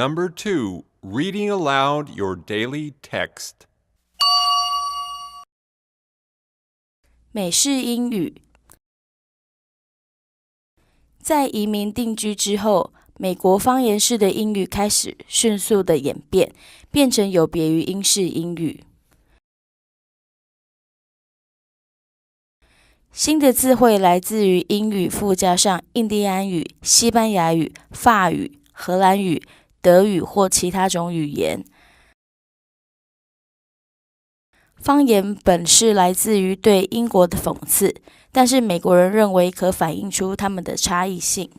Number 2, reading aloud your daily text. 美式英语。在移民定居之后，美国方言式的英语开始迅速的演变，变成有别于英式英语。新的字汇来自于英语附加上印第安语、西班牙语、法语、荷兰语、德语或其他种语言。方言本是来自于对英国的讽刺，但是美国人认为可反映出他们的差异性。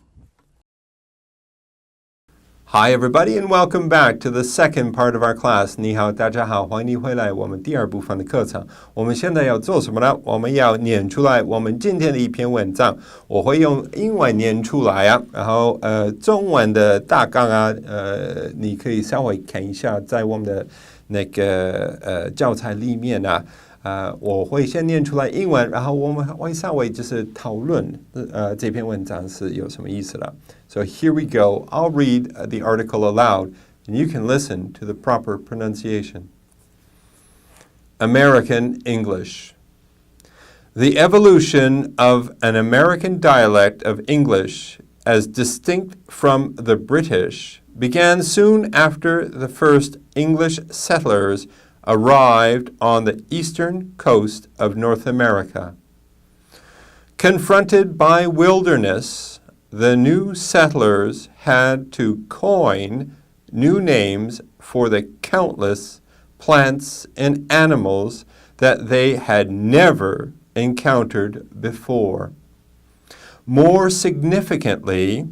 Hi everybody and welcome back to the second part of our class. 你好，大家好，欢迎你回来我们第二部分的课程。我们现在要做什么呢？我们要念出来我们今天的一篇文章。我会用英文念出来啊，然后中文的大纲啊，你可以稍微看一下，在我们的那个教材里面啊。我会先念出来英文，然后我们会稍微就是讨论这篇文章是有什么意思了。So here we go. I'll read the article aloud, and you can listen to the proper pronunciation. American English. The evolution of an American dialect of English as distinct from the British began soon after the first English settlers arrived on the eastern coast of North America. Confronted by wilderness, the new settlers had to coin new names for the countless plants and animals that they had never encountered before. More significantly,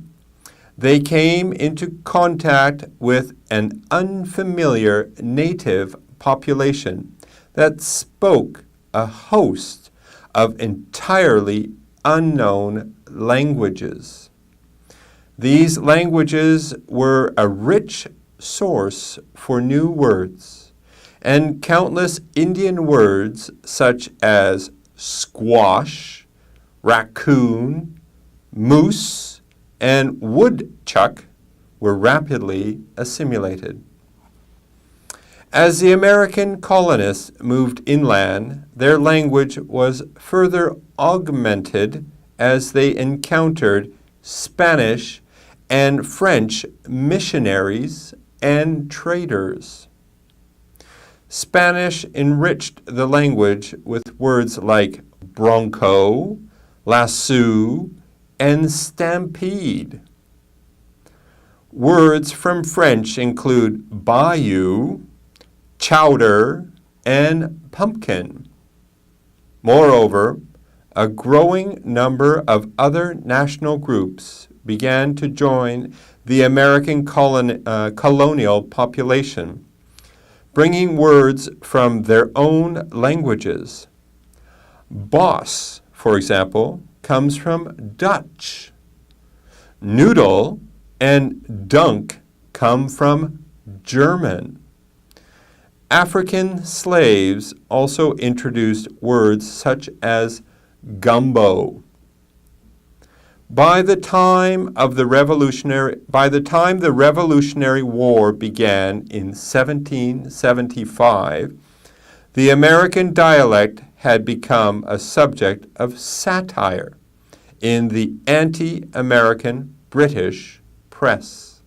they came into contact with an unfamiliar native population that spoke a host of entirely unknown languages. These languages were a rich source for new words, and countless Indian words such as squash, raccoon, moose, and woodchuck were rapidly assimilated. As the American colonists moved inland, their language was further augmented as they encountered Spanish and French missionaries and traders. Spanish enriched the language with words like bronco, lasso, and stampede. Words from French include bayou, chowder, and pumpkin. Moreover, a growing number of other national groups began to join the American colonial population, bringing words from their own languages. Boss, for example, comes from Dutch. Noodle and dunk come from German. African slaves also introduced words such as gumbo. By the time the Revolutionary War began in 1775, the American dialect had become a subject of satire in the anti-American British press.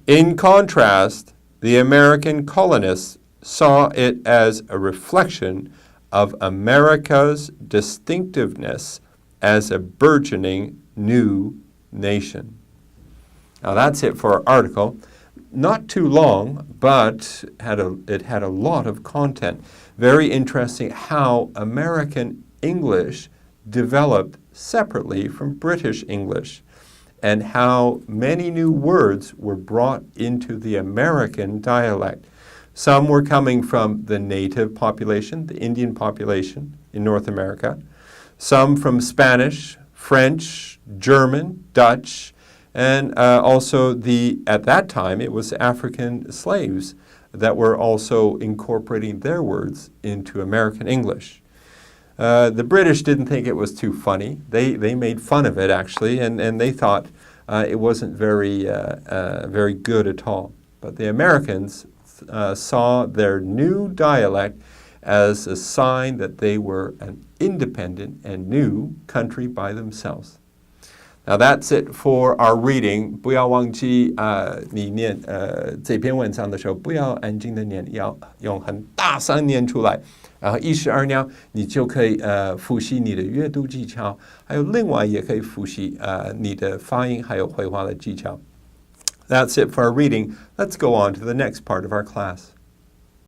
In contrast, the American colonists saw it as a reflection of America's distinctiveness as a burgeoning new nation. Now that's it for our article. Not too long, but it had a lot of content. Very interesting how American English developed separately from British English, and how many new words were brought into the American dialect. Some were coming from the native population, the Indian population in North America, some from Spanish, French, German, Dutch, and also at that time it was African slaves that were also incorporating their words into American English. The British didn't think it was too funny. They made fun of it, actually, and they thought it wasn't very good at all. But the Americans saw their new dialect as a sign that they were an independent and new country by themselves. Now that's it for our reading. 不要忘记你念这篇文章的时候，不要安静的念，要用很大声念出来。然后一石二鸟，你就可以复习你的阅读技巧，还有另外也可以复习你的发音还有绘画的技巧。That's it for our reading. Let's go on to the next part of our class.